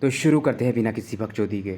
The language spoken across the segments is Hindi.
तो शुरू करते हैं बिना किसी बकचोदी के।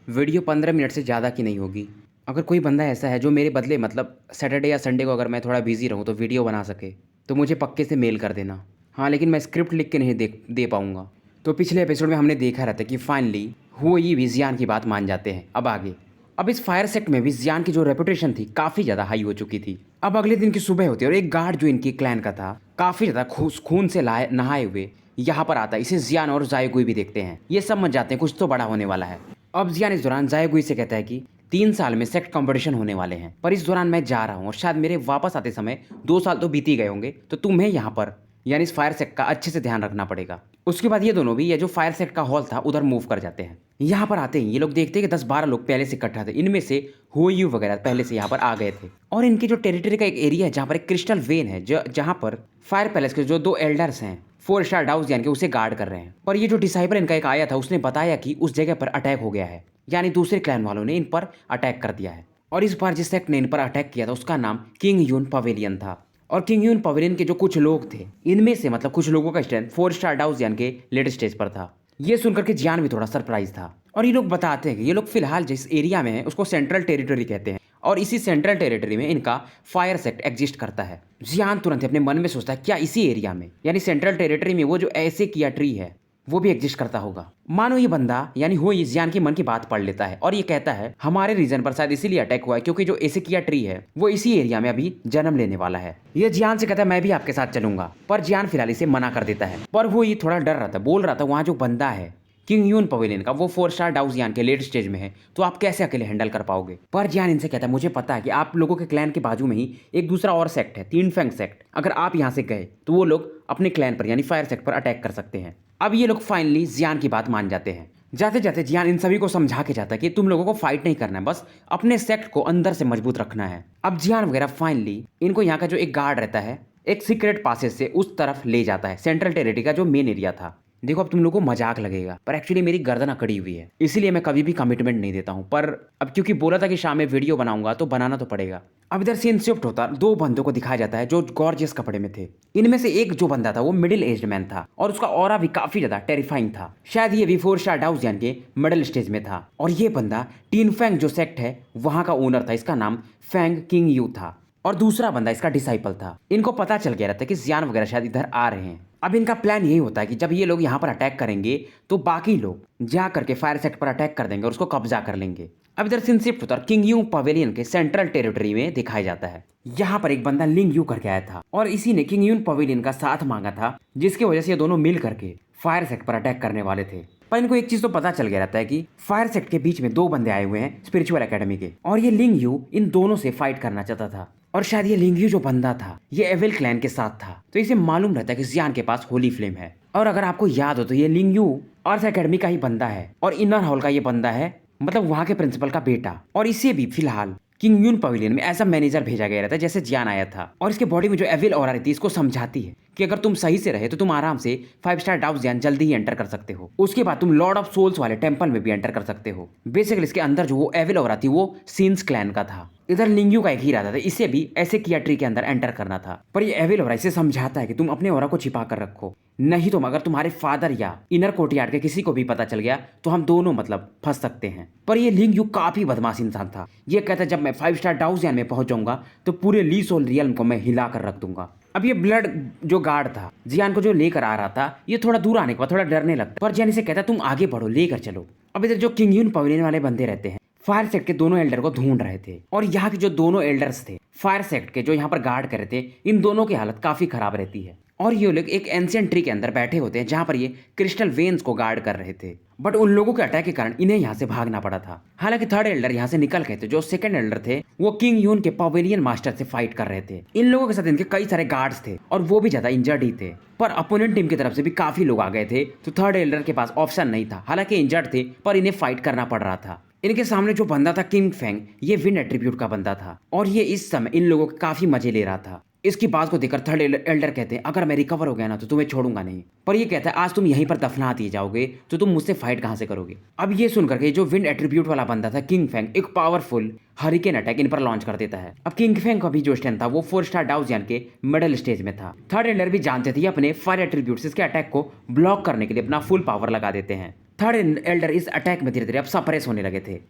वीडियो 15 मिनट से ज़्यादा की नहीं होगी। अगर कोई बंदा ऐसा है जो मेरे बदले मतलब सैटरडे या संडे को अगर मैं थोड़ा बिज़ी रहूँ तो वीडियो बना सके तो मुझे पक्के से मेल कर देना। हाँ, लेकिन मैं स्क्रिप्ट लिख के नहीं दे पाऊँगा। तो पिछले एपिसोड में हमने देखा रहता कि फाइनली हुई भी जियान की बात मान जाते हैं। अब इस फायर सेक्ट में भी जियान की जो रेपुटेशन थी काफ़ी ज़्यादा हाई हो चुकी थी। अब अगले दिन की सुबह होती है और एक गार्ड जो इनकी क्लैन का था काफ़ी ज़्यादा खून से नहाए हुए यहाँ पर आता है। इसे जियान और जायगुई भी देखते हैं। ये समझ जाते हैं कुछ तो बड़ा होने वाला है। अब जियान इस दौरान जायगुई से कहता है कि 3 साल में सेक्ट कंपटीशन होने वाले हैं, पर इस दौरान मैं जा रहा हूँ और शायद मेरे वापस आते समय 2 साल तो बीत ही गए होंगे, तो तुम्हें यहाँ पर यानी इस फायर सेक्ट का अच्छे से ध्यान रखना पड़ेगा। उसके बाद ये दोनों भी ये जो फायर सेक्ट का हॉल था उधर मूव कर जाते हैं। यहाँ पर आते ही ये लोग देखते हैं कि 10-12 लोग पहले से इकट्ठा थे। इनमें से हुयू वगैरह पहले से यहाँ पर आ गए थे और इनकी जो टेरिटरी का एक एरिया है जहाँ पर एक क्रिस्टल वेन है जहाँ पर फायर पैलेस के जो 2 एल्डर्स हैं 4 स्टार डाउस यानी कि उसे गार्ड कर रहे हैं। और ये जो डिसाइपल इनका एक आया था उसने बताया कि उस जगह पर अटैक हो गया है, यानी दूसरे क्लैन वालों ने इन पर अटैक कर दिया है। और इस बार जिस सेक्ट ने इन पर अटैक किया था उसका नाम किंग यून पवेलियन था। और किंग यून पवेलियन के जो कुछ लोग थे इनमें से मतलब कुछ लोगों का स्टैंड 4 स्टार डाउस यानी कि लेट स्टेज पर था। ये सुनकर के जियान भी थोड़ा सरप्राइज था। और ये लोग बताते हैं कि ये लोग फिलहाल जिस एरिया में है उसको सेंट्रल टेरिटरी कहते हैं और इसी सेंट्रल टेरिटरी में इनका फायर सेक्ट एग्जिस्ट करता है। जियान तुरंत अपने मन में सोचता है क्या इसी एरिया में यानी सेंट्रल टेरिटरी में वो जो ऐसे किया ट्री है वो भी एग्जिस्ट करता होगा। मानो ये बंदा यानी हो ये जियान की मन की बात पढ़ लेता है और ये कहता है हमारे रीजन पर शायद इसीलिए अटैक हुआ है क्योंकि जो एसेकिया ट्री है वो इसी एरिया में अभी जन्म लेने वाला है। ये जियान से कहता है मैं भी आपके साथ चलूंगा, पर जियान फिलहाल इसे मना कर देता है। पर वो ये थोड़ा डर रहा था, बोल रहा था वहाँ जो बंदा है किंग यून पवेलियन का वो 4 स्टार डाउस यान के लेट स्टेज में है, तो आप कैसे अकेले हैंडल कर पाओगे। पर जियान इनसे कहता है मुझे पता है कि आप लोगों के क्लैन के बाजू में ही एक दूसरा और सेक्ट है, तीन फैंग सेक्ट। अगर आप यहाँ से गए तो वो लोग अपने क्लैन पर यानी फायर सेक्ट पर अटैक कर सकते हैं। अब ये लोग फाइनली जियान की बात मान जाते हैं। जाते जाते जियान इन सभी को समझा के जाता है कि तुम लोगों को फाइट नहीं करना है, बस अपने सेक्ट को अंदर से मजबूत रखना है। अब जियान वगैरह फाइनली इनको यहाँ का जो एक गार्ड रहता है एक सीक्रेट पासेज से उस तरफ ले जाता है, सेंट्रल टेरिटरी का जो मेन एरिया था। देखो अब तुम लोगों को मजाक लगेगा पर एक्चुअली मेरी गर्दन अकड़ी हुई है, इसीलिए मैं कभी भी कमिटमेंट नहीं देता हूँ। पर अब क्योंकि बोला था कि शाम में वीडियो बनाऊंगा तो बनाना तो पड़ेगा। अब इधर सीन शिफ्ट होता 2 बंदों को दिखाया जाता है जो गॉर्जियस कपड़े में थे। इनमें से एक जो बंदा था वो मिडिल एज्ड मैन था और उसका ऑरा भी काफी ज्यादा टेरिफाइंग था। शायद ये भी 4 स्टार डाउस यानी के मिडिल स्टेज में था। और ये बंदा टीन फैंग जो सेक्ट है वहां का ओनर था, इसका नाम फैंग किंग यू था। और दूसरा बंदा इसका डिसाइपल था। इनको पता चल गया रहता है कि जियान वगैरह शायद इधर आ रहे हैं। अब इनका प्लान यही होता है कि जब ये लोग यहाँ पर अटैक करेंगे तो बाकी लोग जा करके फायर सेक्ट पर अटैक कर देंगे और उसको कब्जा कर लेंगे। अब इधर सीन शिफ्ट होता है किंग यू पवेलियन के सेंट्रल टेरिटरी में दिखाया जाता है। यहाँ पर एक बंदा लिंग यू करके आया था और इसी ने किंग यू पवेलियन का साथ मांगा था, जिसकी वजह से ये दोनों मिल करके फायर सेक्ट पर अटैक करने वाले थे। पर इनको एक चीज तो पता चल गया रहता है कि फायर सेक्ट के बीच में 2 बंदे आए हुए हैं स्पिरिचुअल एकेडमी के, और ये लिंग यू इन दोनों से फाइट करना चाहता था। और शायद ये लिंग यू जो बंदा था ये एविल क्लैन के साथ था, तो इसे मालूम रहता है कि जियान के पास होली फ्लेम है। और अगर आपको याद हो तो ये लिंग यू अर्थ एकेडमी का ही बंदा है और इनर हॉल का ये बंदा है, मतलब वहां के प्रिंसिपल का बेटा। और इसे भी फिलहाल किंग यून पवेलियन में एज अ मैनेजर भेजा गया रहता है जैसे जियान आया था। और इसके बॉडी में जो एविल ऑरा रहती है इसको समझाती है कि अगर तुम सही से रहे तो तुम आराम से 5 स्टार डाउस जियान जल्दी ही एंटर कर सकते हो। उसके बाद तुम लॉर्ड ऑफ सोल्स वाले टेंपल में भी एंटर कर सकते हो। बेसिकली इसके अंदर जो वो एविल ऑरा थी वो सीन्स क्लैन का था। इधर लिंग्यू का एक ही इरादा था, इसे भी ऐसे किया ट्री के अंदर एंटर करना था। पर ये एविल ऑरा इसे समझाता है कि तुम अपने ऑरा को छिपा कर रखो, नहीं तो अगर तुम्हारे फादर या इनर कोर्टयार्ड के किसी को भी पता चल गया तो हम दोनों मतलब फंस सकते हैं। पर ये लिंग यू काफी बदमाश इंसान था। ये कहता जब मैं 5 स्टार डाउस यान में पहुंच जाऊंगा तो पूरे ली सोल रियल्म को मैं हिला कर रख दूंगा। अब ये ब्लड जो गार्ड था जियान को जो लेकर आ रहा था ये थोड़ा दूर आने के बाद थोड़ा डरने लगता, पर जियान इसे कहता तुम आगे बढ़ो लेकर चलो। अब इधर जो किंग यून पवेलियन वाले बंदे रहते हैं फायर सेक्ट के दोनों एल्डर को ढूंढ रहे थे। और यहाँ के जो दोनों एल्डर्स थे फायर सेक्ट के जो यहाँ पर गार्ड कर रहे थे, इन दोनों की हालत काफी खराब रहती है। और ये लोग एक एंशिएंट ट्री के अंदर बैठे होते हैं जहां पर ये क्रिस्टल वेन्स को गार्ड कर रहे थे। बट उन लोगों के अटैक के कारण इन्हें यहाँ से भागना पड़ा था। हालांकि थर्ड एल्डर यहाँ से निकल गए थे। जो सेकंड एल्डर थे वो किंग यून के पवेलियन मास्टर से फाइट कर रहे थे। इन लोगों के साथ इनके कई सारे गार्ड्स थे और वो भी ज्यादा इंजर्ड ही थे। पर अपोनेंट टीम की तरफ से भी काफी लोग आ गए थे, तो थर्ड एल्डर के पास ऑप्शन नहीं था। हालांकि इंजर्ड थे पर इन्हें फाइट करना पड़ रहा था। इनके सामने जो बंदा था किंग फैंग, ये विंड एट्रीब्यूट का बंदा था और ये इस समय इन लोगों के काफी मजे ले रहा था। इसकी बात को देखकर थर्ड एल्डर कहते हैं अगर मैं रिकवर हो गया ना तो तुम्हें छोड़ूंगा नहीं। पर ये कहता है आज तुम यहीं पर दफना दिए जाओगे तो तुम मुझसे फाइट कहां से करोगे। अब ये सुनकर के जो विंड एट्रीब्यूट वाला बंदा था किंग फैंग एक पावरफुल हरिकेन अटैक इन पर लॉन्च कर देता है। अब किंग फैंग का भी जो स्टैंड था वो 4 स्टार डाउजियन के मिडिल स्टेज में था। थर्ड एल्डर भी जानते थे अपने फायर एट्रीब्यूट इसके अटैक को ब्लॉक करने के लिए अपना फुल पावर लगा देते हैं। थर्ड एल्डर इस अटैक में धीरे धीरे अब सप्रेस होने लगे थे,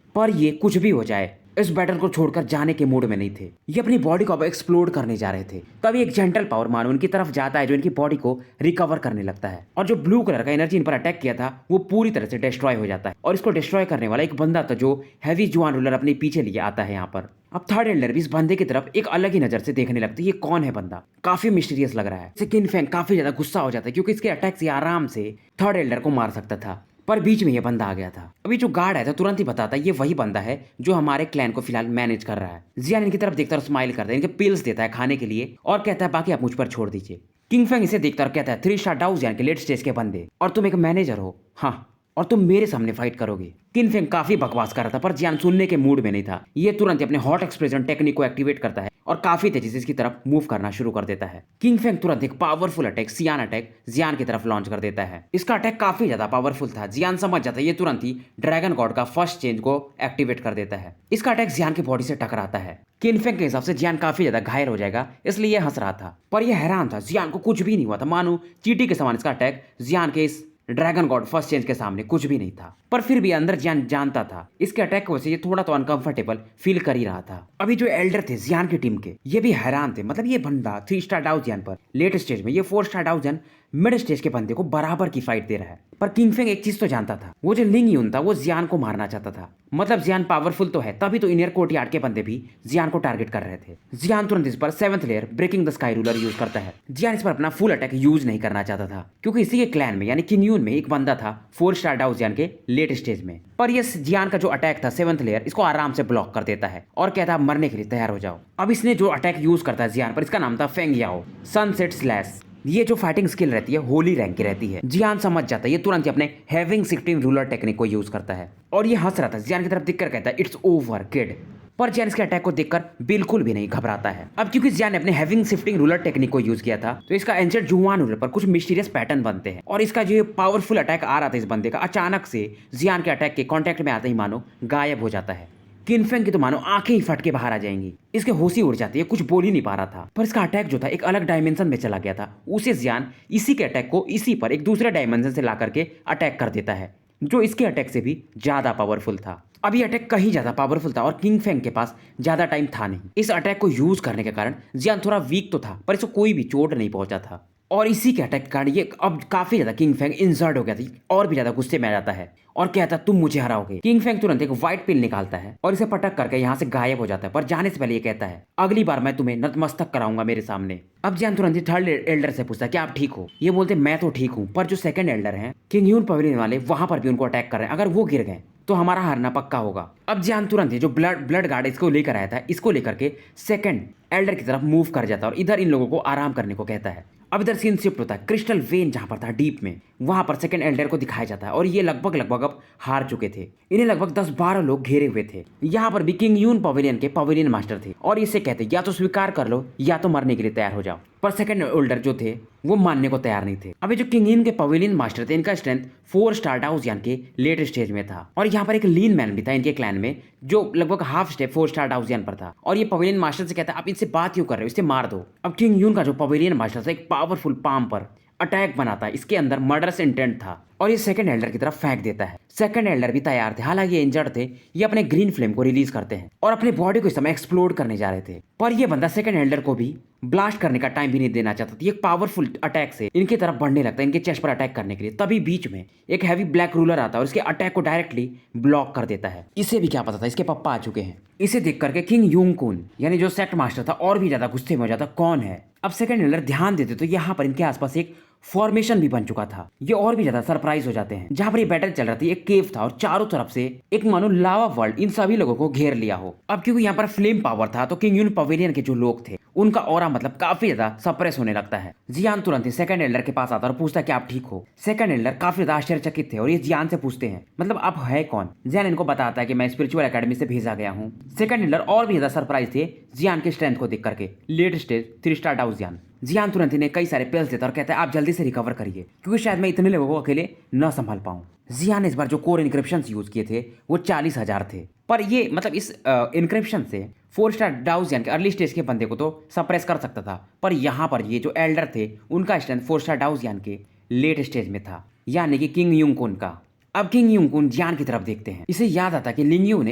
पर ये कुछ भी हो जाए इस बैटल को छोड़कर जाने के मूड में नहीं थे। ये अपनी बॉडी को अब एक्सप्लोड करने जा रहे थे। तभी एक जेंटल पावर मानो उनकी तरफ जाता है जो इनकी बॉडी को रिकवर करने लगता है, और जो ब्लू कलर का एनर्जी इन पर अटैक किया था वो पूरी तरह से डिस्ट्रॉय हो जाता है। और इसको डिस्ट्रॉय करने वाला एक बंदा था जो हैवी जुआन रूलर अपने पीछे लिए आता है यहाँ पर। अब थर्ड एल्डर भी इस बंदे की तरफ एक अलग ही नजर से देखने लगते हैं। ये कौन है बंदा, काफी मिस्टीरियस लग रहा है। किन फेंग काफी ज्यादा गुस्सा हो जाता है क्योंकि इसके अटैक से आराम से थर्ड एल्डर को मार सकता था, पर बीच में ये बंदा आ गया था। अभी जो गार्ड आया था तुरंत ही बताता है ये वही बंदा है जो हमारे क्लैन को फिलहाल मैनेज कर रहा है। जियान इनकी तरफ देखता और स्माइल करता है, इनके पिल्स देता है खाने के लिए और कहता है बाकी आप मुझ पर छोड़ दीजिए। किंग फेंग इसे देखता और कहता है 3 स्टार डाउ जियान के लेट स्टेज के बंदे, और तुम एक मैनेजर हो, हाँ, और तुम मेरे सामने फाइट करोगे। किंग फेंग काफी बकवास कर रहा था पर जियान सुनने के मूड में नहीं था। ये तुरंत अपने हॉट एक्सप्रेशन टेक्निक को एक्टिवेट करता है और काफी तेजी से इसकी तरफ मूव करना शुरू कर देता है। किंग फेंग तुरंत एक पावरफुल अटैक सियान अटैक जियान की तरफ लॉन्च कर देता है। इसका अटैक काफी ज्यादा पावरफुल था। जियान समझ जाता है, ये तुरंत ही ड्रैगन गॉड का फर्स्ट चेंज को एक्टिवेट कर देता है। इसका अटैक जियान की बॉडी से टकराता है। किंग फेंग के हिसाब से जियान काफी ज्यादा घायल हो जाएगा, इसलिए ये हंस रहा था, पर यह हैरान था जियान को कुछ भी नहीं हुआ था। मानो चींटी के समान इसका अटैक जियान के इस ड्रैगन गॉड फर्स्ट चेंज के सामने कुछ भी नहीं था। पर फिर भी अंदर जियान जानता था इसके अटैक की वजह से ये थोड़ा तो अनकंफर्टेबल फील कर ही रहा था। अभी जो एल्डर थे जियान की टीम के, ये भी हैरान थे। मतलब ये बंदा 3 स्टार डाउ जियान पर लेट स्टेज में, ये 4 स्टार डाउ जियान मिड स्टेज के बंदे को बराबर की फाइट दे रहा है। पर किंग फेंग एक चीज तो जानता था, वो जो लिंग यून था वो जियान को मारना चाहता था। मतलब जियान पावरफुल तो है, तभी तो इनियर कोर्टयार्ड के बंदे भी जियान को टारगेट कर रहे थे। जियान तुरंत इस पर 7th layer breaking the sky ruler use करता है। जियान इस पर अपना फुल अटैक यूज नहीं करना चाहता था क्योंकि इसी के क्लैन में यानी किंग यून में एक बंदा था 4 स्टार डाउ जियान के लेट स्टेज में। पर ये जियान का जो अटैक था 7th लेयर इसको आराम से ब्लॉक कर देता है और कहता है मरने के लिए तैयार हो जाओ। अब इसने जो अटैक यूज करता है जियान पर, इसका नाम था फेंग याओ सनसेट स्लैश। ये जो फाइटिंग स्किल रहती है होली रैंक की रहती है। जियान समझ जाता है, ये तुरंत ही अपने हैविंग 16 रूलर टेक्निक को यूज करता है और ये हंस रहा था। जियान की तरफ देखकर कहता है इट्स ओवर किड, पर जियान इसके अटैक को देखकर बिल्कुल भी नहीं घबराता है। अब क्योंकि जियान ने अपने हैविंग शिफ्टिंग रूलर टेक्निक को यूज किया था तो इसका एंशेंट जुआन रूलर पर कुछ मिस्टीरियस पैटर्न बनते हैं और इसका जो पावरफुल अटैक आ रहा था इस बंदे का, अचानक से जियान के अटैक के कॉन्टेक्ट में आते ही मानो गायब हो जाता है। किंग फेंग की तो मानो आंखें ही फट के बाहर आ जाएंगी, इसके होश ही उड़ जाती है, कुछ बोल ही नहीं पा रहा था। पर इसका अटैक जो था एक अलग डायमेंशन में चला गया था। उसे जियान इसी के अटैक को इसी पर एक दूसरे डायमेंशन से ला करके अटैक कर देता है जो इसके अटैक से भी ज्यादा पावरफुल था। अब ये अटैक कहीं ज्यादा पावरफुल था और किंग फेंग के पास ज्यादा टाइम था नहीं। इस अटैक को यूज करने के कारण जियान थोड़ा वीक तो था पर इसको कोई भी चोट नहीं पहुंचा था और इसी के अटैक के कारण ये अब काफी ज्यादा किंग फेंग इंजर्ड हो गया था और भी ज्यादा गुस्से में आ जाता है और कहता है तुम मुझे हराओगे। किंग फेंग तुरंत एक व्हाइट पिल निकालता है और इसे पटक करके यहाँ से गायब हो जाता है, पर जाने से पहले ये कहता है अगली बार मैं तुम्हें नतमस्तक कराऊंगा मेरे सामने। अब जियान तुरंत ही थर्ड एल्डर से पूछता है क्या आप ठीक हो। ये बोलते मैं तो ठीक हूँ, पर जो सेकंड एल्डर है किंग यून पवेलियन वाले वहां पर भी उनको अटैक कर रहे हैं, अगर वो गिर गए तो हमारा हारना पक्का होगा। अब जियान तुरंत ही जो ब्लड गार्ड इसको लेकर आया था इसको लेकर के सेकंड एल्डर की तरफ मूव कर जाता है और इधर इन लोगों को आराम करने को कहता है। अब इधर सीन शिफ्ट होता है क्रिस्टल वेन जहां पर था डीप में, वहां पर सेकंड एल्डर को दिखाया जाता है और ये लगभग अब हार चुके थे। इन्हें लगभग 10-12 लोग घेरे हुए थे। यहाँ पर भी किंग यून पवेलियन के पवेलियन मास्टर थे और इसे कहते या तो स्वीकार कर लो या तो मरने के लिए तैयार हो जाओ, पर सेकंड एल्डर जो थे वो मानने को तैयार नहीं थे। अभी जो किंग यून के पवेलियन मास्टर थे इनका स्ट्रेंथ 4 स्टार डाउ जियान के लेट स्टेज में था और यहाँ पर एक लीन मैन भी था इनके क्लैन में जो लगभग हाफ स्टेप 4 स्टार डाउ जियान पर था और ये पवेलियन मास्टर से कहता है आप इनसे बात क्यों कर रहे हो, इसे मार दो। अब किंग यून का जो पवेलियन मास्टर था एक पावरफुल पाम पर अटैक बनाता है, इसके अंदर मर्डरस इंटेंट था और ये सेकंड एल्डर की तरफ फेंक देता है। सेकंड एल्डर भी तैयार थे, हालांकि ये इंजर्ड थे। ये अपने ग्रीन फ्लेम को रिलीज करते हैं और अपने बॉडी को इस समय एक्सप्लोड करने जा रहे थे, पर ये बंदा सेकंड एल्डर को भी ब्लास्ट करने का टाइम भी नहीं देना चाहता था। ये पावरफुल अटैक से इनकी तरफ बढ़ने लगता है, इनके चेस्ट पर अटैक करने के लिए। तभी बीच में एक हैवी ब्लैक रूलर आता है और इसके अटैक को डायरेक्टली ब्लॉक कर देता है। इसे भी क्या पता था इसके पप्पा आ चुके हैं। इसे देख करके किंग यूंग कुन यानी जो सेक्ट मास्टर था और भी ज्यादा गुस्से में हो जाता कौन है। अब सेकंड एल्डर ध्यान देते तो यहाँ पर इनके आसपास एक फॉर्मेशन भी बन चुका था। ये और भी ज्यादा सरप्राइज हो जाते हैं। जहां पर ये बैटल चल रहा था एक केव था और चारों तरफ से एक मानो लावा वर्ल्ड इन सभी लोगों को घेर लिया हो। अब क्योंकि यहाँ पर फ्लेम पावर था तो किंग यून पवेलियन के जो लोग थे उनका ऑरा मतलब काफी ज्यादा सप्रेस होने लगता है। जियान तुरंत ही सेकंड एल्डर के पास आता है और पूछता है कि आप ठीक हो। सेकंड एल्डर काफी ज्यादा आश्चर्यचकित थे और ये जियान से पूछते हैं मतलब आप है कौन। जियान इनको बताता है कि मैं स्पिरिचुअल एकेडमी से भेजा गया हूँ। सेकंड एल्डर और भी ज्यादा सरप्राइज थे जियान के स्ट्रेंथ को देख करके। लेट स्टेज 3 स्टार डाउ जियान। जियान तुरंत इन्हें कई सारे पिल्स देता और कहता है आप जल्दी से रिकवर करिए क्योंकि शायद मैं इतने लोगों को अकेले न संभाल पाऊं। जियान ने इस बार जो कोर इनक्रिप्शन यूज किए थे वो 40,000 थे, पर ये मतलब इस इनक्रिप्शन से 4 स्टार डाउ जियान के अर्ली स्टेज के बंदे को तो सप्रेस कर सकता था, पर यहाँ पर ये जो एल्डर थे उनका स्ट्रेंथ 4 स्टार डाउ जियान के लेट स्टेज में था, यानी कि किंग यूंग कुन का। अब किंग युनकुन जियान की तरफ देखते हैं। इसे याद आता कि लिंग यू ने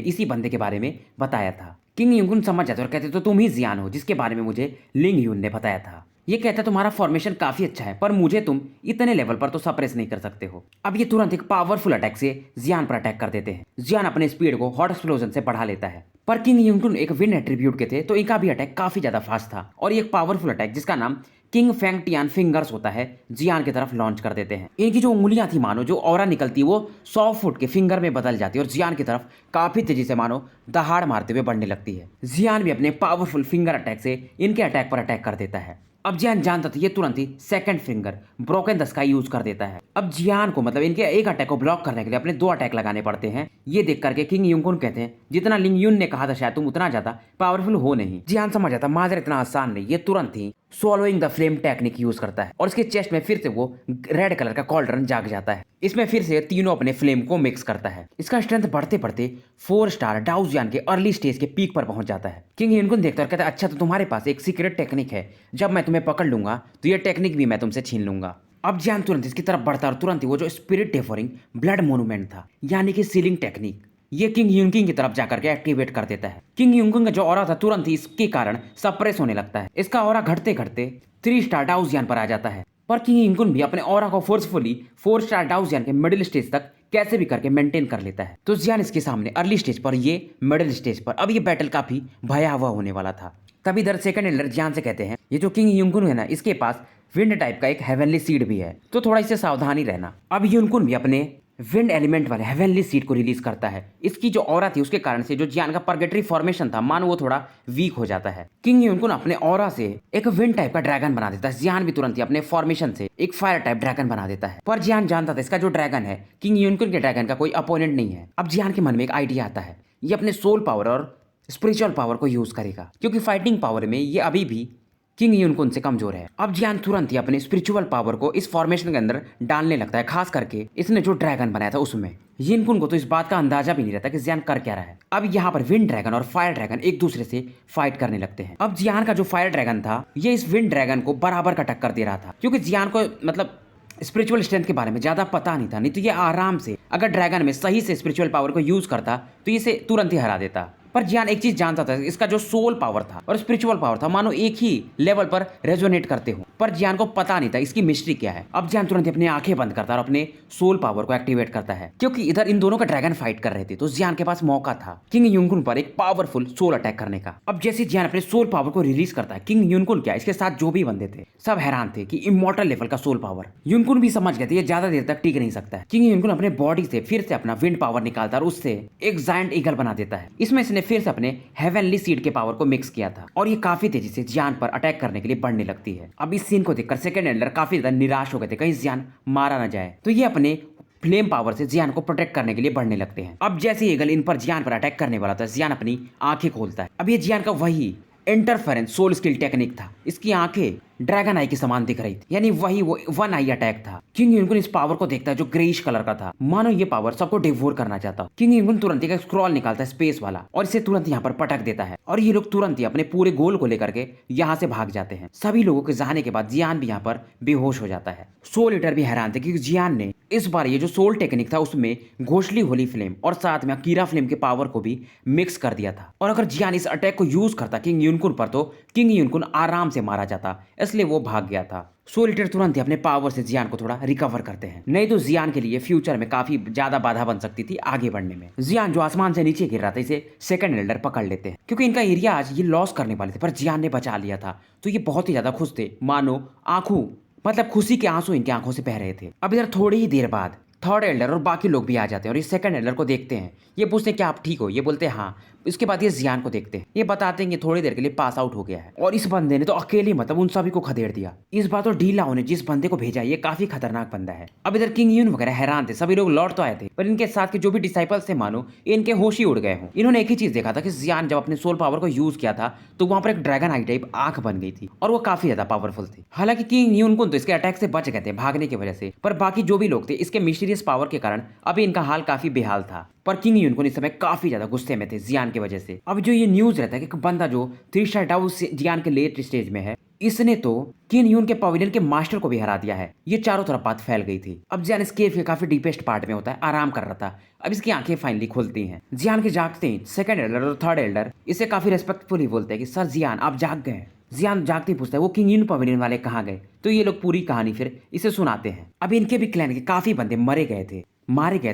इसी बंदे के बारे में बताया था। किंग युनकुन समझ जाते और कहते तो तुम ही जियान हो जिसके बारे में मुझे लिंग यून ने बताया था। ये कहता तुम्हारा फॉर्मेशन काफी अच्छा है पर मुझे तुम इतने लेवल पर तो सप्रेस नहीं कर सकते हो। अब ये तुरंत एक पावरफुल अटैक से जियान पर अटैक कर देते हैं। जियान अपने स्पीड को हॉट एक्सप्लोजन से बढ़ा लेता है। पर किंग युनकुन एक विंड एट्रीब्यूट के थे तो इनका भी अटैक काफी ज्यादा फास्ट था और ये एक पावरफुल अटैक जिसका नाम किंग फेंग टियान फिंगर्स होता है जियान की तरफ लॉन्च कर देते हैं। इनकी जो उंगलियां थी मानो जो ऑरा निकलती वो 100 फुट के फिंगर में बदल जाती है और जियान की तरफ काफी तेजी से मानो दहाड़ मारते हुए बढ़ने लगती है। जियान भी अपने पावरफुल फिंगर अटैक से इनके अटैक पर अटैक कर देता है। अब जियान जानता था ये तुरंत ही second finger broken the sky use कर देता है। अब जियान को मतलब इनके एक अटैक को ब्लॉक करने के लिए अपने 2 अटैक लगाने पड़ते हैं। ये देख करके किंग युनकुन कहते हैं जितना लिंग यून ने कहा था शायद तुम उतना ज्यादा पावरफुल हो नहीं। जियान समझ जाता माजर इतना आसान नहीं। ये तुरंत ही swallowing the flame technique use करता है और इसके चेस्ट में फिर से वो रेड कलर का कॉल्ड्रन जाग जाता है। इसमें फिर से तीनों अपने फ्लेम को मिक्स करता है। इसका स्ट्रेंथ बढ़ते बढ़ते 4 स्टार डाउजियान के अर्ली स्टेज के पीक पर पहुंच जाता है। किंग युनकुन देखता है कहता है अच्छा तो तुम्हारे पास एक सीक्रेट टेक्निक है, जब मैं तुम्हें पकड़ लूंगा तो ये टेक्निक भी मैं तुमसे छीन लूंगा। अब जियान तुरंत इसकी तरफ बढ़ता और तुरंत ही वो जो स्पिरिट डेफरिंग ब्लड मोन्यूमेंट था यानी कि सीलिंग टेक्निक ये किंग युनकिंग की तरफ जाकर के एक्टिवेट कर देता है। किंग युनकिंग का जो ऑरा था तुरंत ही इसके कारण सप्रेस होने लगता है। इसका ऑरा घटते घटते 3 स्टार डाउजियान पर आ जाता है। पर किंग युनकुन भी अपने ऑरा को फोर्सफुली 4 स्टार डाउजियान के मिडिल स्टेज तक कैसे भी करके मेंटेन कर लेता है। तो जियान इसके सामने अर्ली स्टेज पर ये मिडिल स्टेज पर अब ये बैटल काफी भयावह होने वाला था। तभी इधर सेकंड एल्डर जियान से कहते हैं ये जो किंग युनकुन है ना इसके पास विंड टाइप का एक हेवनली सीड भी है तो थोड़ा इससे सावधानी रहना। अब युनकुन भी अपने विंड एलिमेंट वाले हेवनली सीड को रिलीज करता है। इसकी जो ऑरा थी उसके कारण से जो जियान का पर्गेटरी फॉर्मेशन था मानो वो थोड़ा वीक हो जाता है। किंग युनकुन अपने ऑरा से एक विंड टाइप का ड्रैगन बना देता है। जियान भी तुरंत ही अपने फॉर्मेशन से एक फायर टाइप ड्रैगन बना देता है। पर जियान जानता था इसका जो ड्रैगन है किंग युनकुन के ड्रैगन का कोई अपोनेंट नहीं है। अब जियान के मन में एक आइडिया आता है, ये अपने सोल पावर और स्पिरिचुअल पावर को यूज करेगा क्योंकि फाइटिंग पावर में ये अभी भी किंग युनकुन से कमजोर है। अब जियान तुरंत ही अपने स्पिरिचुअल पावर को इस फॉर्मेशन के अंदर डालने लगता है, खास करके इसने जो ड्रैगन बनाया था उसमें। युनकुन को तो इस बात का अंदाजा भी नहीं रहता कि जियान कर क्या रहा है। अब यहाँ पर विंड ड्रैगन और फायर ड्रैगन एक दूसरे से फाइट करने लगते हैं। अब जियान का जो फायर ड्रैगन था ये इस विंड ड्रैगन को बराबर का टक्कर दे रहा था क्योंकि जियान को मतलब स्पिरिचुअल स्ट्रेंथ के बारे में ज्यादा पता नहीं था, नहीं तो ये आराम से अगर ड्रैगन में सही से स्पिरिचुअल पावर को यूज करता तो इसे तुरंत ही हरा देता। पर जियान एक चीज जानता था, इसका जो सोल पावर था और स्पिरिचुअल पावर था मानो एक ही लेवल पर रेजोनेट करते हो, पर जियान को पता नहीं था इसकी मिस्ट्री क्या है। अब जियान तुरंत अपनी आंखें बंद करता और अपने सोल पावर को एक्टिवेट करता है क्योंकि इधर इन दोनों का ड्रैगन फाइट कर रहे थे तो जियान के पास मौका था किंग युनकुन पर एक पावरफुल सोल अटैक करने का। अब जैसे जियान अपने सोल पावर को रिलीज करता है किंग युनकुन क्या इसके साथ जो भी बंदे थे सब हैरान थे कि इमॉर्टल लेवल का सोल पावर। युनकुन भी समझ गए थे ये ज्यादा देर तक टिक नहीं सकता है। किंग युनकुन अपने बॉडी से फिर से अपना विंड पावर निकालता और उससे एक जायंट ईगल बना देता है। इसमें इसने फिर से अपने हेवनली सीड के पावर को मिक्स किया था और ये काफी तेजी से जियान पर अटैक करने के लिए बढ़ने लगती है। अब इस सीन को देखकर सेकंड एल्डर काफी ज्यादा निराश हो गए थे कहीं जियान मारा ना जाए, तो ये अपने फ्लेम पावर से जियान को प्रोटेक्ट करने के लिए बढ़ने लगते हैं। अब जैसे ईगल इन पर जियान पर अटैक करने वाला था जियान अपनी आंखें खोलता है। अब ये जियान का वही इंटरफेरेंस सोल स्किल टेक्निक था। इसकी आंखें ड्रैगन आई के समान दिख रही थी यानी वही वो 1 आई अटैक था। किंग युनकुन इस पावर को देखता है जो ग्रेइश कलर का था, मानो ये पावर सबको डिवोर करना चाहता। किंग युनकुन तुरंत एक स्क्रॉल निकालता है स्पेस वाला और इसे तुरंत यहाँ पर पटक देता है और ये लोग तुरंत ही अपने पूरे गोल को लेकर के यहाँ से भाग जाते हैं। सभी लोगों के जाने के बाद जियान भी यहाँ पर बेहोश हो जाता है। सोल ईटर भी हैरान थे क्योंकि जियान ने इस बार ये जो सोल टेक्निक था उसमें घोषली होली फ्लेम और साथ में अकीरा फ्लेम के पावर को भी मिक्स कर दिया था और अगर जियान इस अटैक को यूज करता किंग युनकुन पर तो किंग युनकुन आराम से मारा जाता, इसलिए वो भाग गया था। सोल ईटर तुरंत ही अपने पावर से जियान को थोड़ा रिकवर करते हैं, नहीं तो जियान के लिए फ्यूचर में काफी ज्यादा बाधा बन सकती थी आगे बढ़ने में। जियान जो आसमान से नीचे गिर रहा था इसे सेकंड एल्डर पकड़ लेते हैं क्योंकि इनका एरिया आज ये लॉस करने वाले थे, पर जियान ने बचा लिया था तो ये बहुत ही ज्यादा खुश थे, मानो आंखों मतलब खुशी के आंसू इनकी आंखों से बह रहे थे। अब इधर थोड़ी ही देर बाद थर्ड एल्डर और बाकी लोग भी आ जाते हैं और इस सेकंड एल्डर को देखते हैं। ये पूछते हैं क्या आप ठीक हो, ये बोलते हैं हाँ। इसके बाद ये जियान को देखते हैं, ये बताते हैं कि थोड़ी देर के लिए पास आउट हो गया है और इस बंदे ने तो अकेले मतलब उन सभी को खदेड़ दिया। इस बार तो ढीला ने जिस बंदे को भेजा ये काफी खतरनाक बंदा है। अब इधर किंग यून वगैरह हैरान थे, सभी लोग लौट तो आए थे पर इनके साथ के जो भी डिसाइपल्स थे मानो इनके होश ही उड़ गए हों। इन्होंने एक ही चीज देखा था कि जियान जब अपने सोल पावर को यूज किया था तो वहां पर एक ड्रैगन आई टाइप आंख बन गई थी और वो काफी ज्यादा पावरफुल थी। हालांकि किंग यून तो इसके अटैक से बच गए थे भागने की वजह से, पर बाकी जो भी लोग थे इसके मिस्टीरियस पावर के कारण अभी इनका हाल काफी बेहाल था। पर किंग युनकुन इस समय काफी ज्यादा गुस्से में थे जियान की वजह से। अब जो ये न्यूज रहता है कि बंदा जो 3 स्टार डाउन जियान के लेट स्टेज में है इसने तो किन यून के पवेलियन के मास्टर को भी हरा दिया है। ये चारों तरफ बात फैल गई थी। अब जियान इस केव के काफी डीपेस्ट पार्ट में होता है, आराम कर रहा था। अब इसकी आंखें फाइनली खुलती हैं। जियान के जागते ही सेकंड एल्डर और थर्ड एल्डर इसे काफी रेस्पेक्टफुली बोलते हैं कि सर जियान आप जाग गए। जियान जागते ही पूछता है वो किंग यून पवेलियन वाले कहाँ गए। तो ये लोग पूरी कहानी फिर इसे सुनाते हैं। अब इनके भी क्लैन के काफी बंदे मारे गए थे।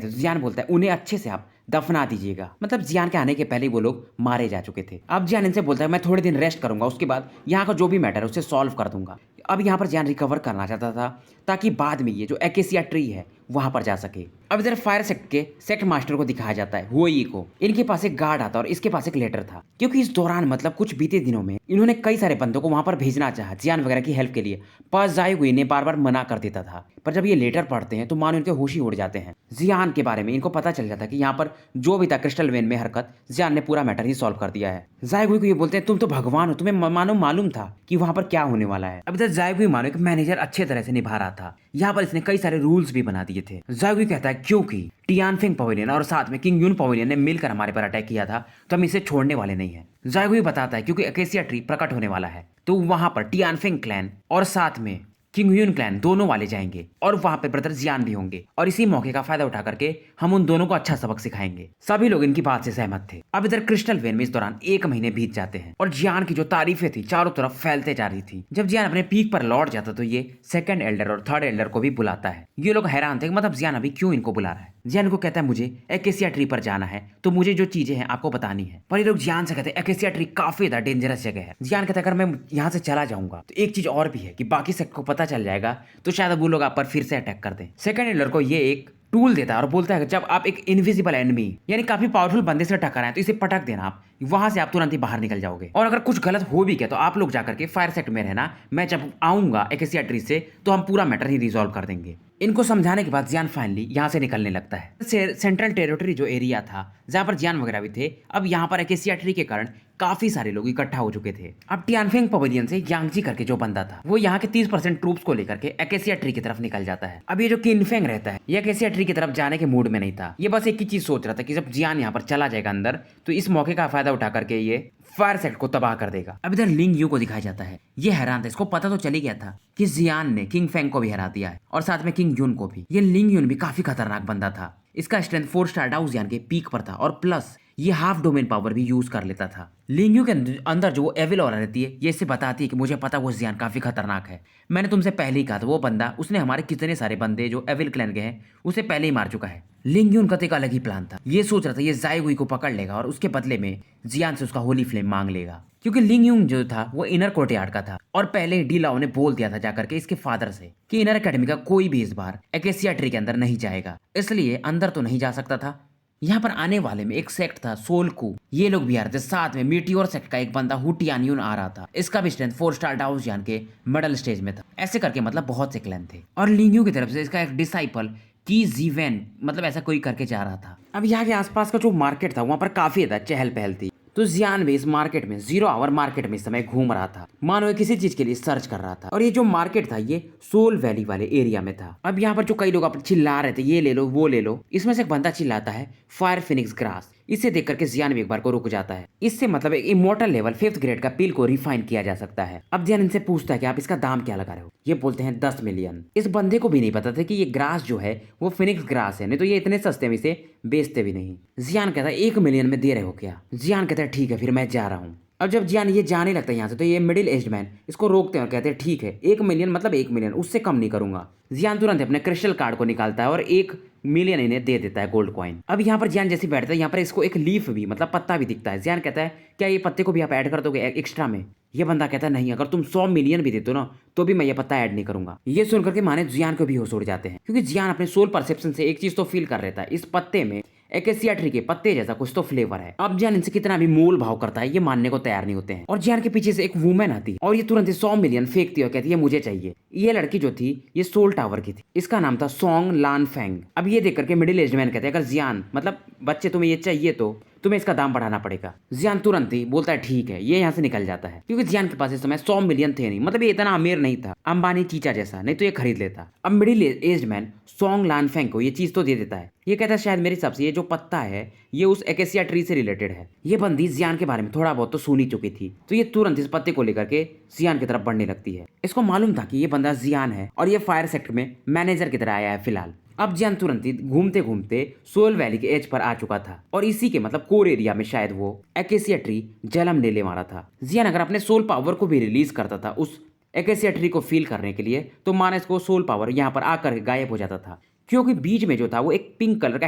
तो जियान बोलता है उन्हें अच्छे से आप दफना दीजिएगा। मतलब जियान के आने के पहले वो लोग मारे जा चुके थे। अब जियान इनसे बोलता है मैं थोड़े दिन रेस्ट करूंगा, उसके बाद यहाँ का जो भी मैटर है उसे सॉल्व कर दूंगा। अब यहाँ पर जियान रिकवर करना चाहता था ताकि बाद में ये जो एकेसिया ट्री है वहां पर जा सके। अब इधर फायर सेक्ट के सेक्ट मास्टर को दिखाया जाता है, हुई को। इनके पास एक गार्ड आता और इसके पास एक लेटर था, क्योंकि इस दौरान मतलब कुछ बीते दिनों में इन्होंने कई सारे बंदों को वहां पर भेजना चाहा जियान वगैरह की हेल्प के लिए, पर जायगुई ने बार बार मना कर देता था। पर जब ये लेटर पढ़ते हैं तो मानो इनके होश ही उड़ जाते हैं। जियान के बारे में इनको पता चल जाता है कि यहाँ पर जो भी था क्रिस्टल वेन में हरकत, जियान ने पूरा मैटर ही सॉल्व कर दिया है। जायगुई को ये बोलते हैं तुम तो भगवान हो, तुम्हें मानो मालूम था कि वहां पर क्या होने वाला है। अब इधर जायगुई मानो एक मैनेजर अच्छे तरह से निभा रहा था। यहाँ पर इसने कई सारे रूल्स भी बना दिए थे। जायगुई कहता है क्योंकि टियानफेंग पवेलियन और साथ में किंग यून पवेलियन ने मिलकर हमारे पर अटैक किया था तो हम इसे छोड़ने वाले नहीं है। जायगुई बताता है क्योंकि एकेसिया ट्री प्रकट होने वाला है तो वहां पर टियानफेंग क्लैन और साथ में किंग यून क्लैन दोनों वाले जाएंगे और वहां पे ब्रदर जियान भी होंगे और इसी मौके का फायदा उठा करके हम उन दोनों को अच्छा सबक सिखाएंगे। सभी लोग इनकी बात से सहमत थे। अब इधर क्रिस्टल वेन में इस दौरान 1 महीने बीत जाते हैं और जियान की जो तारीफें थी चारों तरफ फैलते जा रही थी। जब जियान अपने पीक पर लौट जाता तो ये सेकंड एल्डर और थर्ड एल्डर को भी बुलाता है। ये लोग हैरान थे मतलब जियान अभी क्यों इनको बुला रहा है। जियान को कहता है मुझे एकेसिया ट्री पर जाना है तो मुझे जो चीजें हैं आपको बतानी है। पर ये लोग जियान से कहते हैं एकेसिया ट्री काफी ज्यादा डेंजरस जगह है। जियान कहता है अगर मैं यहाँ से चला जाऊंगा तो एक चीज और भी है कि बाकी सेक्ट को पता चल जाएगा तो शायद वो लोग आप पर फिर से अटैक कर दें। सेकंड एल्डर को ये एक टूल देता है और बोलता है कि जब आप एक इनविजिबल एनिमी यानी काफी पावरफुल बंदे से टकराएं तो इसे पटक देना, आप वहां से आप तुरंत ही बाहर निकल जाओगे। और अगर कुछ गलत हो भी गया तो आप लोग जाकर के फायर सेक्ट में रहना, मैं जब आऊंगा एकेसिया ट्री से तो हम पूरा मैटर ही रिजॉल्व कर देंगे। इनको समझाने के बाद जियान फाइनली यहाँ से निकलने लगता है। सेंट्रल टेरिटरी जो एरिया था जहाँ पर जियान वगैरह भी थे, अब यहाँ पर एकेसिया ट्री के कारण काफी सारे लोग इकट्ठा हो चुके थे। अब टियानफेंग पवेलियन से यांगजी करके जो बंदा था वो यहाँ के 30% ट्रूप्स को लेकर के एकेसिया ट्री की तरफ निकल जाता है। अब ये जो किनफेंग रहता है ये एकेसिया ट्री की तरफ जाने के मूड में नहीं था। ये बस एक ही चीज सोच रहा था कि जब जियान यहाँ पर चला जाएगा अंदर तो इस मौके का फायदा उठा करके ये फायर सेक्ट को तबाह कर देगा। अब इधर लिंग यू को दिखाया जाता है। ये हैरान था, इसको पता तो चल ही गया था कि जियान ने किंग फेंग को भी हरा दिया है और साथ में किंग यून को भी। ये लिंग यून भी काफी खतरनाक बंदा था। इसका स्ट्रेंथ 4 स्टार डाउ जियान के पीक पर था और प्लस ये हाफ डोमेन पावर भी यूज कर लेता था। लिंग यू के अंदर जो वो एविल ऑरा रहती है ये इसे बताती है कि मुझे पता वो जियान काफी खतरनाक है। मैंने तुमसे पहले ही कहा था वो बंदा, उसने हमारे कितने सारे बंदे जो एविल क्लैन के हैं उसे पहले ही मार चुका है। लिंग यून का तो एक अलग ही प्लान था। ये सोच रहा था ये जायगुई को पकड़ लेगा और उसके बदले में जियान से उसका होली फ्लेम मांग लेगा, क्योंकि लिंग यून जो था वो इनर कोर्टयार्ड का था और पहले ही डी लाओ ने बोल दिया था जाकर के इसके फादर से कि इनर एकेडमी का कोई भी इस बार एकेसिया ट्री के अंदर नहीं जाएगा, इसलिए अंदर तो नहीं जा सकता था। यहाँ पर आने वाले में एक सेक्ट था सोलकू, ये लोग भी आ रहे थे। साथ में मीटियोर सेक्ट का एक बंदा हुटियान यून आ रहा था, इसका भी स्ट्रेंथ 4 स्टार डाउस यान के मिडल स्टेज में था। ऐसे करके मतलब बहुत से क्लैन थे और लिंग यू की तरफ से इसका एक डिसाइपल की जीवेन मतलब ऐसा कोई करके जा रहा था। अब यहाँ के आसपास का जो मार्केट था वहां पर काफी ज्यादा चहल पहल थी। तो जियान भी इस मार्केट में 0 आवर मार्केट में इस समय घूम रहा था, मानो ये किसी चीज के लिए सर्च कर रहा था। और ये जो मार्केट था ये सोल वैली वाले एरिया में था। अब यहाँ पर जो कई लोग अपन चिल्ला रहे थे ये ले लो वो ले लो, इसमें से एक बंदा चिल्लाता है फायर फिनिक्स ग्रास। इसे देख करके जियान भी एक बार को रुक जाता है। इससे मतलब एक इमोर्टल लेवल 5th ग्रेड का पिल को रिफाइन किया जा सकता है। अब जियान इनसे पूछता है कि आप इसका दाम क्या लगा रहे हो। ये बोलते हैं 10 मिलियन। इस बंदे को भी नहीं पता था कि ये ग्रास जो है वो फिनिक्स ग्रास है, नहीं तो ये इतने सस्ते में इसे बेचते भी नहीं। जियान कहता है 1 मिलियन में दे रहे हो क्या। जियान कहता है ठीक है फिर मैं जा रहा हूँ। अब जब जियान ये जाने लगता है यहाँ से तो ये मिडिल एज्ड मैन इसको रोकते हैं और कहते हैं ठीक है 1 मिलियन मतलब 1 मिलियन, उससे कम नहीं करूंगा। जियान तुरंत अपने क्रिस्टल कार्ड को निकालता है और 1 मिलियन इन्हें दे देता है गोल्ड कॉइन। अब यहाँ पर जियान जैसे बैठता है यहाँ पर इसको एक लीफ भी मतलब पत्ता भी दिखता है। जियान कहता है क्या ये पत्ते को भी आप ऐड कर दोगे एक्स्ट्रा में। ये बंदा कहता है नहीं, अगर तुम 100 मिलियन भी देते हो ना तो भी मैं ये पत्ता ऐड नहीं करूंगा। ये सुनकर के माने जियान को भी होश उड़ जाते हैं, क्योंकि जियान अपने सोल परसेप्शन से एक चीज तो फील कर रहा था, इस पत्ते में एकेसिया ट्री के पत्ते जैसा कुछ तो फ्लेवर है। अब जियान इनसे कितना भी मोल भाव करता है ये मानने को तैयार नहीं होते हैं। और जियान के पीछे से एक वुमेन आती है और ये तुरंत 100 मिलियन फेंकती है और कहती है मुझे चाहिए। ये लड़की जो थी ये सोल टावर की थी, इसका नाम था सोंग लान फेंग। अब ये देख करके मिडिल एज मैन कहते हैं अगर जियान मतलब बच्चे तुम्हें ये चाहिए तो तुम्हें इसका दाम बढ़ाना पड़ेगा। जियान तुरंत ही बोलता है ठीक है, ये यहाँ से निकल जाता है क्योंकि जियान के पास इस समय 100 मिलियन थे नहीं, मतलब ये इतना अमीर नहीं था अंबानी चीचा जैसा, नहीं तो ये खरीद लेता। अब मिडिल एज्ड मैन सोंग लानफेंग को ये चीज तो दे देता है। ये कहता है शायद मेरे हिसाब से ये जो पत्ता है ये उस एकेसिया ट्री से रिलेटेड है। ये बंदी जियान के बारे में थोड़ा बहुत तो सुन ही चुकी थी, तो ये तुरंत इस पत्ते को लेकर के जियान की तरफ बढ़ने लगती है। इसको मालूम था कि ये बंदा जियान है और ये फायर सेक्टर में मैनेजर की तरह आया है फिलहाल। अब जियान तुरंत ही घूमते घूमते सोल वैली के एज पर आ चुका था और इसी के मतलब कोर एरिया में शायद वो एकेसिया ट्री जन्म ले वाला था। जियान अगर अपने सोल पावर को भी रिलीज करता था उस एकेसिया ट्री को फील करने के लिए, तो मानस को सोल पावर यहाँ पर आकर गायब हो जाता था, क्योंकि बीच में जो था वो एक पिंक कलर का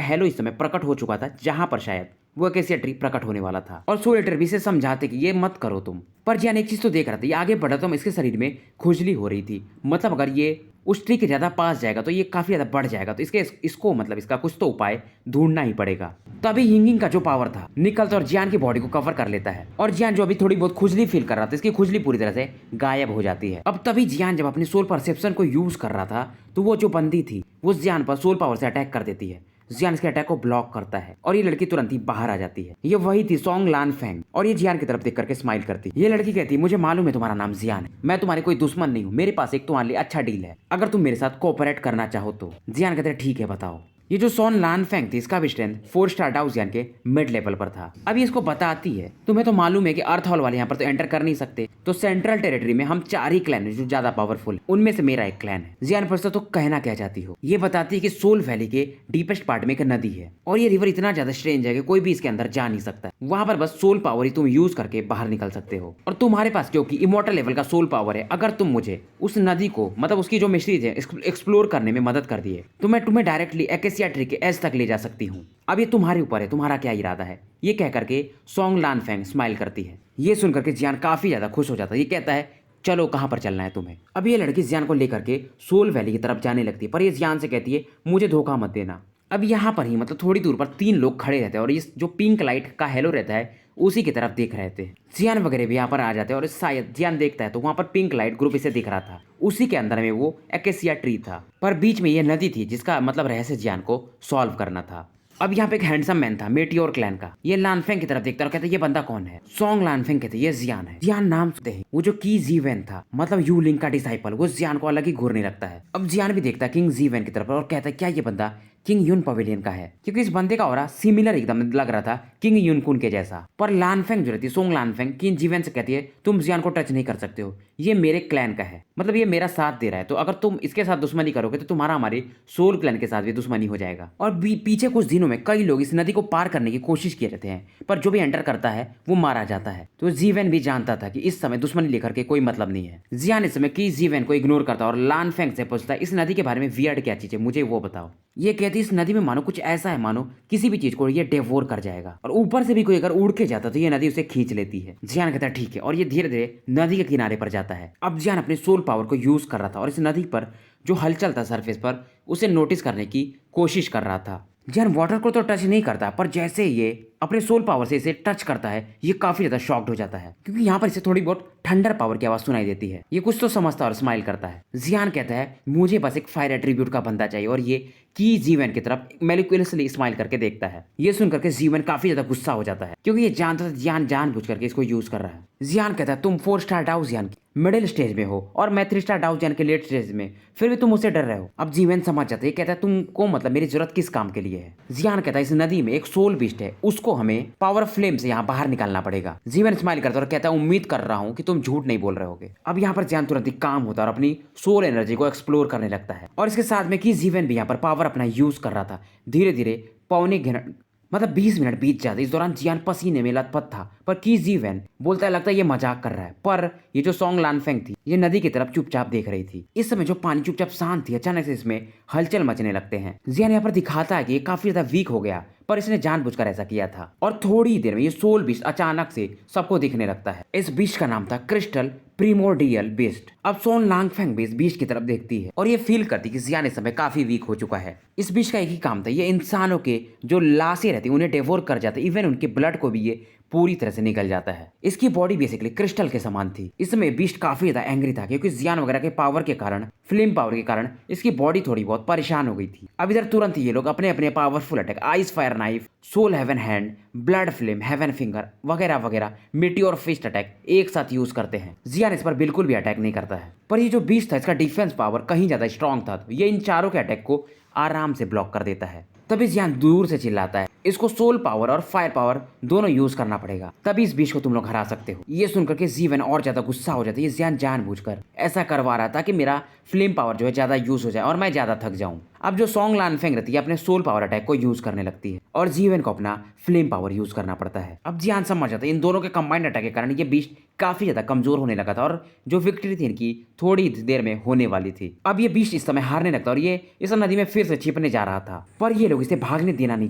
हेलो इस समय प्रकट हो चुका था, जहां पर शायद वो एकेसिया ट्री प्रकट होने वाला था। और सोल एटर भी इसे समझाते कि ये मत करो तुम, पर जियान एक चीज तो देख रहा था, ये आगे बढ़ा तो इसके शरीर में खुजली हो रही थी, मतलब अगर ये उस ट्री के ज्यादा पास जाएगा तो ये काफी ज्यादा बढ़ जाएगा, तो इसको मतलब इसका कुछ तो उपाय ढूंढना ही पड़ेगा। तभी हिंगिंग का जो पावर था निकलता और जियान की बॉडी को कवर कर लेता है और जियान जो अभी थोड़ी बहुत खुजली फील कर रहा था, इसकी खुजली पूरी तरह से गायब हो जाती है। अब तभी जियान जब अपनी सोल परसेप्शन को यूज कर रहा था तो वो जो बंदी थी वो जियान पर सोल पावर से अटैक कर देती है। जियान इसके अटैक को ब्लॉक करता है और ये लड़की तुरंत ही बाहर आ जाती है। ये वही थी सोंग लानफेंग और ये जियान की तरफ देख करके स्माइल करती है। ये लड़की कहती है मुझे मालूम है तुम्हारा नाम जियान है, मैं तुम्हारे कोई दुश्मन नहीं हूँ, मेरे पास एक तुम्हारे लिए अच्छा डील है, अगर तुम मेरे साथ कोऑपरेट करना चाहो तो। जियान कहते हैं ठीक है बताओ। ये जो सोन लानफेंग थी इसका भी स्ट्रेंथ 4 स्टार डाउ जियान के मिड लेवल पर था। अब ये इसको बताती है तुम्हें तो मालूम है कि अर्थ हॉल वाले यहाँ पर तो एंटर कर नहीं सकते, तो सेंट्रल टेरिटरी में हम 4 ही क्लैन है जो ज्यादा पावरफुल, उनमें से मेरा एक क्लैन है। जियान पूछता तो कहना क्या चाहती हो। ये बताती है कि सोल वैली के डीपेस्ट पार्ट में एक नदी है और ये रिवर इतना ज्यादा स्ट्रेंज है कि कोई भी इसके अंदर जा नहीं सकता, वहां पर बस सोल पावर ही तुम यूज करके बाहर निकल सकते हो और तुम्हारे पास क्योंकि इमोर्टल लेवल का सोल पावर है, अगर तुम मुझे उस नदी को मतलब उसकी जो मिस्ट्रीज है एक्सप्लोर करने में मदद कर दिए तो मैं तुम्हें डायरेक्टली एकेसिया ट्री के एज तक ले जा सकती हूँ। अब ये तुम्हारे ऊपर है, तुम्हारा क्या इरादा है। ये कह करके सोंग लानफेंग स्माइल करती है। ये सुनकर के जियान काफी ज्यादा खुश हो जाता है। ये कहता है चलो कहाँ पर चलना है तुम्हें। अब ये लड़की जियान को लेकर के सोल वैली की तरफ जाने लगती है, पर ये जियान से कहती है मुझे धोखा मत देना। अब यहाँ पर ही मतलब थोड़ी दूर पर 3 लोग खड़े रहते हैं और इस जो पिंक लाइट का हेलो रहता है उसी की तरफ देख रहे थे। जियान वगैरह भी यहाँ पर आ जाते हैं और शायद जियान देखता है तो वहाँ पर पिंक लाइट ग्रुप इसे दिख रहा था, उसी के अंदर में वो एकेसिया ट्री था, पर बीच में ये नदी थी जिसका मतलब रहस्य जियान को सॉल्व करना था। अब यहाँ पे एक हैंडसम मैन था मेटियोर क्लैन का, ये लानफेंग की तरफ देखता और कहता ये बंदा कौन है। सोंग लानफेंग कहते ये जियान है। जियान नाम सुनते ही वो जो की जीवेन था मतलब यू लिंग का डिसाइपल, वो जियान को अलग ही घूरने लगता है। अब जियान भी देखता है किंग जीवेन की तरफ और कहता है क्या ये बंदा किंग यून पवेलियन का है, क्योंकि इस बंदे का ऑरा सिमिलर एकदम लग रहा था किंग यून कुन के जैसा। पर लानफेंग जो रहती है सोंग लानफेंग किंग जीवेन से कहती है तुम जियान को टच नहीं कर सकते हो, ये मेरे क्लैन का है, मतलब ये मेरा साथ दे रहा है, तो अगर तुम इसके साथ दुश्मनी करोगे तो तुम्हारा हमारे सोल क्लैन के साथ भी दुश्मनी हो जाएगा। और पीछे कुछ दिनों में कई लोग इस नदी को पार करने की कोशिश किए रहते हैं, पर जो भी एंटर करता है वो मारा जाता है। तो जीवेन भी जानता था कि इस समय दुश्मनी लेकर के कोई मतलब नहीं है। जियान इस समय की जीवेन को इग्नोर करता और लानफेंग से पूछता है इस नदी के बारे में वियर्ड क्या चीज है, मुझे वो बताओ। ये कहती इस नदी में मानो कुछ ऐसा है मानो किसी भी चीज को ये डेवोर कर जाएगा और ऊपर से भी कोई अगर उड़ के जाता तो ये नदी उसे खींच लेती है। जियान कहता है ठीक है और ये धीरे धीरे नदी के किनारे पर जाता है। अब जियान अपने सोल पावर को यूज कर रहा था और इस नदी पर जो हलचल था सरफेस पर उसे नोटिस करने की कोशिश कर रहा था। जियान वाटर को तो टच नहीं करता, पर जैसे ये अपने सोल पावर से इसे टच करता है ये काफी ज्यादा शॉक्ड हो जाता है, क्योंकि यहाँ पर इसे थोड़ी बहुत थंडर पावर की आवाज सुनाई देती है। ये कुछ तो समझता और स्माइल करता है। जियान कहता है मुझे बस एक फायर एट्रीब्यूट का बंदा चाहिए और ये की जीवन की तरफ मेलिकुलसली स्माइल करके देखता है। ये सुनकर के जीवन काफी ज्यादा गुस्सा हो जाता है, क्योंकि ये जानता था जियान जानबूझ करके इसको यूज कर रहा है। जियान कहता है तुम 4 स्टार डाउ जियान की मिडिल स्टेज में हो और मैं 3 स्टार डाउ जियान के लेट स्टेज में, फिर भी तुम मुझसे डर रहे हो। अब जीवन समझ जाता है, कहता है तुमको मतलब मेरी जरूरत किस काम के लिए है। जियान कहता है इस नदी में एक सोल बीस्ट है, उसको हमें पावर फ्लेम से यहाँ बाहर निकालना पड़ेगा। जीवन स्माइल करता और कहता है उम्मीद कर रहा हूँ कि तुम झूठ नहीं बोल रहे होगे। अब यहाँ पर जियान तुरंत ही काम होता है और अपनी सोल एनर्जी को एक्सप्लोर करने लगता है और इसके साथ में कि जीवन भी यहाँ पर पावर अपना यूज कर रहा था। धीरे धीरे पौने मतलब 20 मिनट बीत जाते। इस दौरान जियान पसीने में लथपथ था, पर की जीवन बोलता है लगता है ये मजाक कर रहा है, पर ये जो सोंग लानफेंग थी ये नदी की तरफ चुपचाप देख रही थी। इस समय जो पानी चुपचाप शांत थी, अचानक से इसमें हलचल मचने लगते हैं। जियान यहाँ पर दिखाता है कि ये काफी ज्यादा वीक हो गया, पर इसने जानबूझकर ऐसा किया था और थोड़ी देर में ये सोल बीस्ट अचानक से सबको दिखने लगता है। इस बीस्ट का नाम था क्रिस्टल प्रीमोर्डियल बीस्ट। अब सोन लानफेंग भी इस बीस्ट की तरफ देखती है और ये फील करती कि जियान इस समय काफी वीक हो चुका है। इस बीस्ट का एक ही काम था, ये इंसानों के जो लाशें रहती उन्हें डेवोर कर जाता, इवन उनके ब्लड को भी ये पूरी तरह से निकल जाता है। इसकी बॉडी बेसिकली क्रिस्टल के समान थी। इसमें बीस्ट काफी ज्यादा एंग्री था क्योंकि जियान वगैरह के पावर के कारण, फ्लेम पावर के कारण इसकी बॉडी थोड़ी बहुत परेशान हो गई थी। अब इधर तुरंत ही ये लोग अपने अपने powerful attack ice fire knife, soul heaven hand, blood flame, heaven finger वगैरह वगैरह मीटियोर फिस्ट अटैक एक साथ यूज करते हैं। जियान इस पर बिल्कुल भी अटैक नहीं करता है। पर ये जो बीस्ट था इसका डिफेंस पावर कहीं ज्यादा स्ट्रॉन्ग था, तो ये इन चारों के अटैक को आराम से ब्लॉक कर देता है। तभी जियान दूर से चिल्लाता है, इसको सोल पावर और फायर पावर दोनों यूज करना पड़ेगा, तभी इस बीच को तुम लोग हरा सकते हो। ये सुनकर के जीवन और ज्यादा गुस्सा हो जाता है। ये जियान जानबूझकर ऐसा करवा रहा था कि मेरा फ्लेम पावर जो है ज्यादा यूज हो जाए और मैं ज्यादा थक जाऊं। अब जो सॉन्ग लानफेंग रहती है अपने सोल पावर अटैक को यूज करने लगती है और जीवन को अपना फ्लेम पावर यूज करना पड़ता है। अब जियान समझ जाता है इन दोनों के कंबाइंड अटैक के कारण ये बीस्ट काफी ज्यादा कमजोर होने लगा था और जो विक्ट्री थी इनकी थोड़ी देर में होने वाली थी। अब ये बीस्ट इस समय हारने लगता और ये इस नदी में फिर से छिपने जा रहा था, पर ये लोग इसे भागने देना नहीं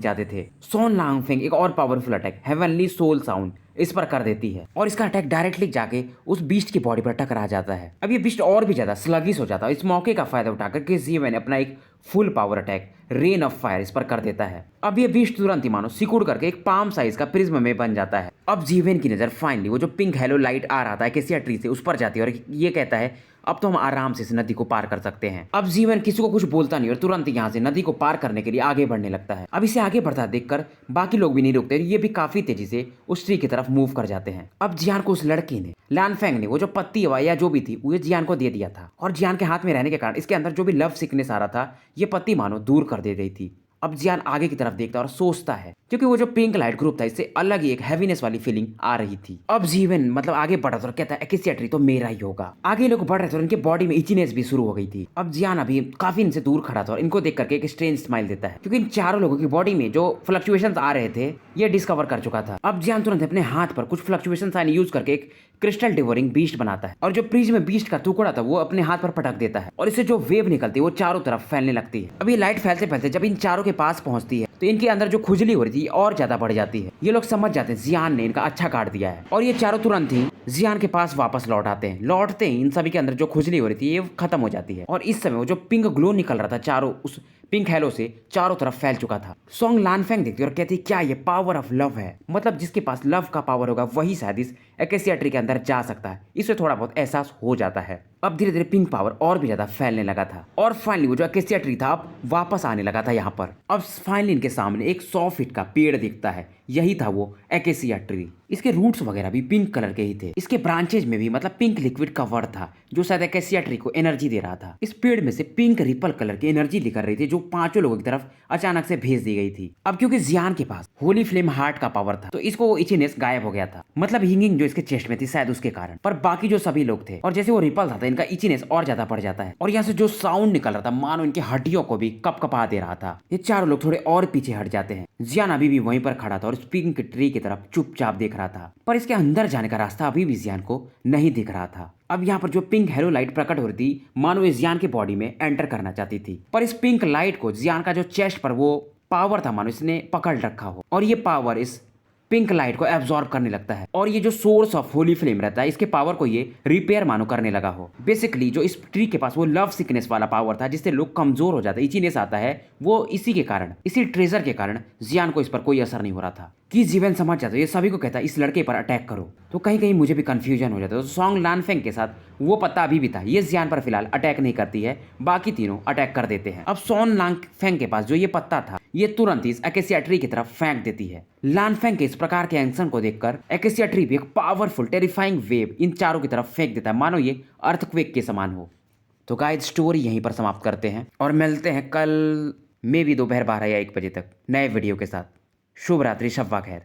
चाहते थे। सोन लांगफेंग एक और powerful attack heavenly soul sound इस पर कर देती है और इसका अटैक डायरेक्टली जाके उस बीस्ट की बॉडी पर टकरा जाता है। अब ये बीस्ट और भी ज्यादा स्लगिश हो जाता है। इस मौके का फायदा उठाकर के जीवन अपना एक full power attack rain of fire इस पर कर देता है। अब ये बीस्ट तुरंत ही मानो सिकुड़ करके एक पाम साइज का प्रिज्म में बन जाता है। अब जीवन की नजर फाइनली वो जो पिंक हेलो लाइट आ रहा था एकेसिया ट्री से उस पर जाती है और ये कहता है अब तो हम आराम से इस नदी को पार कर सकते हैं। अब जीवन किसी को कुछ बोलता नहीं और तुरंत यहाँ से नदी को पार करने के लिए आगे बढ़ने लगता है। अब इसे आगे बढ़ता देखकर बाकी लोग भी नहीं रुकते, ये भी काफी तेजी से उस ट्री की तरफ मूव कर जाते हैं। अब जियान को उस लड़की ने, लानफेंग ने, वो जो पत्ती हवा या जो भी थी वो जियान को दे दिया था और जियान के हाथ में रहने के कारण इसके अंदर जो भी लव सिकनेस आ रहा था ये पत्ती मानो दूर कर दे गई थी। अब जियान आगे की तरफ देखता और सोचता है क्योंकि वो जो पिंक लाइट ग्रुप था इससे अलग ही एक हैवीनेस वाली फीलिंग आ रही थी। अब जीवन मतलब आगे बढ़ा था और कहता है एकेसिया ट्री तो मेरा ही होगा। आगे लोग बढ़ रहे थे और इनके बॉडी में इचीनेस भी शुरू हो गई थी। अब जियान अभी काफी इनसे दूर खड़ा था और इनको देख करके एक स्ट्रेंज स्माइल देता है क्योंकि इन चारों लोगों की बॉडी में जो फ्लक्चुएशंस आ रहे थे ये डिस्कवर कर चुका था। अब जियान तुरंत अपने हाथ पर कुछ फ्लक्चुएशन साइन यूज करके एक क्रिस्टल डिवोरिंग बीस्ट बनाता है और जो प्रिज्म में बीस्ट का टुकड़ा था वो अपने हाथ पर पटक देता है और इससे जो वेव निकलती है वो चारों तरफ फैलने लगती है। अब ये लाइट फैलते फैलते जब इन चारों के पास पहुंचती है तो इनके अंदर जो खुजली हो रही थी और ज्यादा बढ़ जाती है। ये लोग समझ जाते हैं जियान ने इनका अच्छा काट दिया है और ये चारों तुरंत ही जियान के पास वापस लौट आते हैं। लौटते ही इन सभी के अंदर जो खुजली हो रही थी ये खत्म हो जाती है और इस समय वो जो पिंक ग्लो निकल रहा था चारों उस पिंक हेलो से चारों तरफ फैल चुका था। सॉन्ग लानफेंग देखती और कहती क्या ये पावर ऑफ लव है, मतलब जिसके पास लव का पावर होगा वही शायद इस एकेसिया ट्री के अंदर जा सकता है। इसे थोड़ा बहुत एहसास हो जाता है। अब धीरे धीरे पिंक पावर और भी ज्यादा फैलने लगा था और फाइनली वो जो एकेसिया ट्री था अब वापस आने लगा था यहाँ पर। अब फाइनली इनके सामने एक 100 फीट का पेड़ दिखता है, यही था वो एकेसिया ट्री। इसके रूट्स वगैरह भी पिंक कलर के ही थे। इसके ब्रांचेज में भी मतलब पिंक लिक्विड का वर्ड था जो शायद एकेसिया ट्री को एनर्जी दे रहा था। इस पेड़ में से पिंक रिपल कलर की एनर्जी निकल रही थी जो पांचों लोगों की तरफ अचानक से भेज दी गई थी। अब क्योंकि जियान के पास होली फ्लेम हार्ट का पावर था तो इसको वो इचीनेस गायब हो गया था, मतलब हिंगिंग जो इसके चेस्ट में थी शायद उसके कारण। पर बाकी जो सभी लोग थे और जैसे वो रिपल था इनका इचीनेस और ज्यादा बढ़ जाता है और यहाँ से जो साउंड निकल रहा था मानो इनकी हड्डियों को भी कपकपा दे रहा था। ये चारों लोग थोड़े और पीछे हट जाते हैं। जियान अभी भी वहीं पर खड़ा था और पिंक ट्री की तरफ चुपचाप देख रहा था, पर इसके अंदर जाने का रास्ता अभी भी जियान को नहीं दिख रहा था। अब यहाँ पर जो पिंक हेलो लाइट प्रकट हो रही थी मानो इस जियान की बॉडी में एंटर करना चाहती थी, पर इस पिंक लाइट को जियान का जो चेस्ट पर वो पावर था मानो इसने पकड़ रखा हो और ये पावर इस पिंक लाइट को एब्जॉर्ब करने लगता है और ये जो सोर्स ऑफ होली फ्लेम रहता है इसके पावर को ये रिपेयर मानो करने लगा हो। बेसिकली जो इस ट्री के पास वो लव सिकनेस वाला पावर था जिससे लोग कमजोर हो जाते, इचीनेस आता है, वो इसी के कारण, इसी ट्रेजर के कारण जियान को इस पर कोई असर नहीं हो रहा था। कि जीवन समझ जाता है, ये सभी को कहता है इस लड़के पर अटैक करो, तो कहीं कहीं मुझे भी कंफ्यूजन हो जाता है। तो सॉन्ग लानफेंग के साथ वो पत्ता अभी भी था, ये जियान पर फिलहाल अटैक नहीं करती है, बाकी तीनों अटैक कर देते हैं। अब सॉन्ग लानफेंग के पास जो ये पत्ता था ये तुरंत इस एकेसिया ट्री की तरफ फेंक देती है। लानफेंग के इस प्रकार के एक्शन को देखकर एकेसिया ट्री भी एक पावरफुल टेरिफाइंग वेव इन चारों की तरफ फेंक देता है, मानो ये अर्थक्वेक के समान हो। तो गाइस स्टोरी यहीं पर समाप्त करते हैं और मिलते हैं कल में भी दोपहर 12 या 1 बजे तक नए वीडियो के साथ। शुभ रात्रि, शब्बा खैर।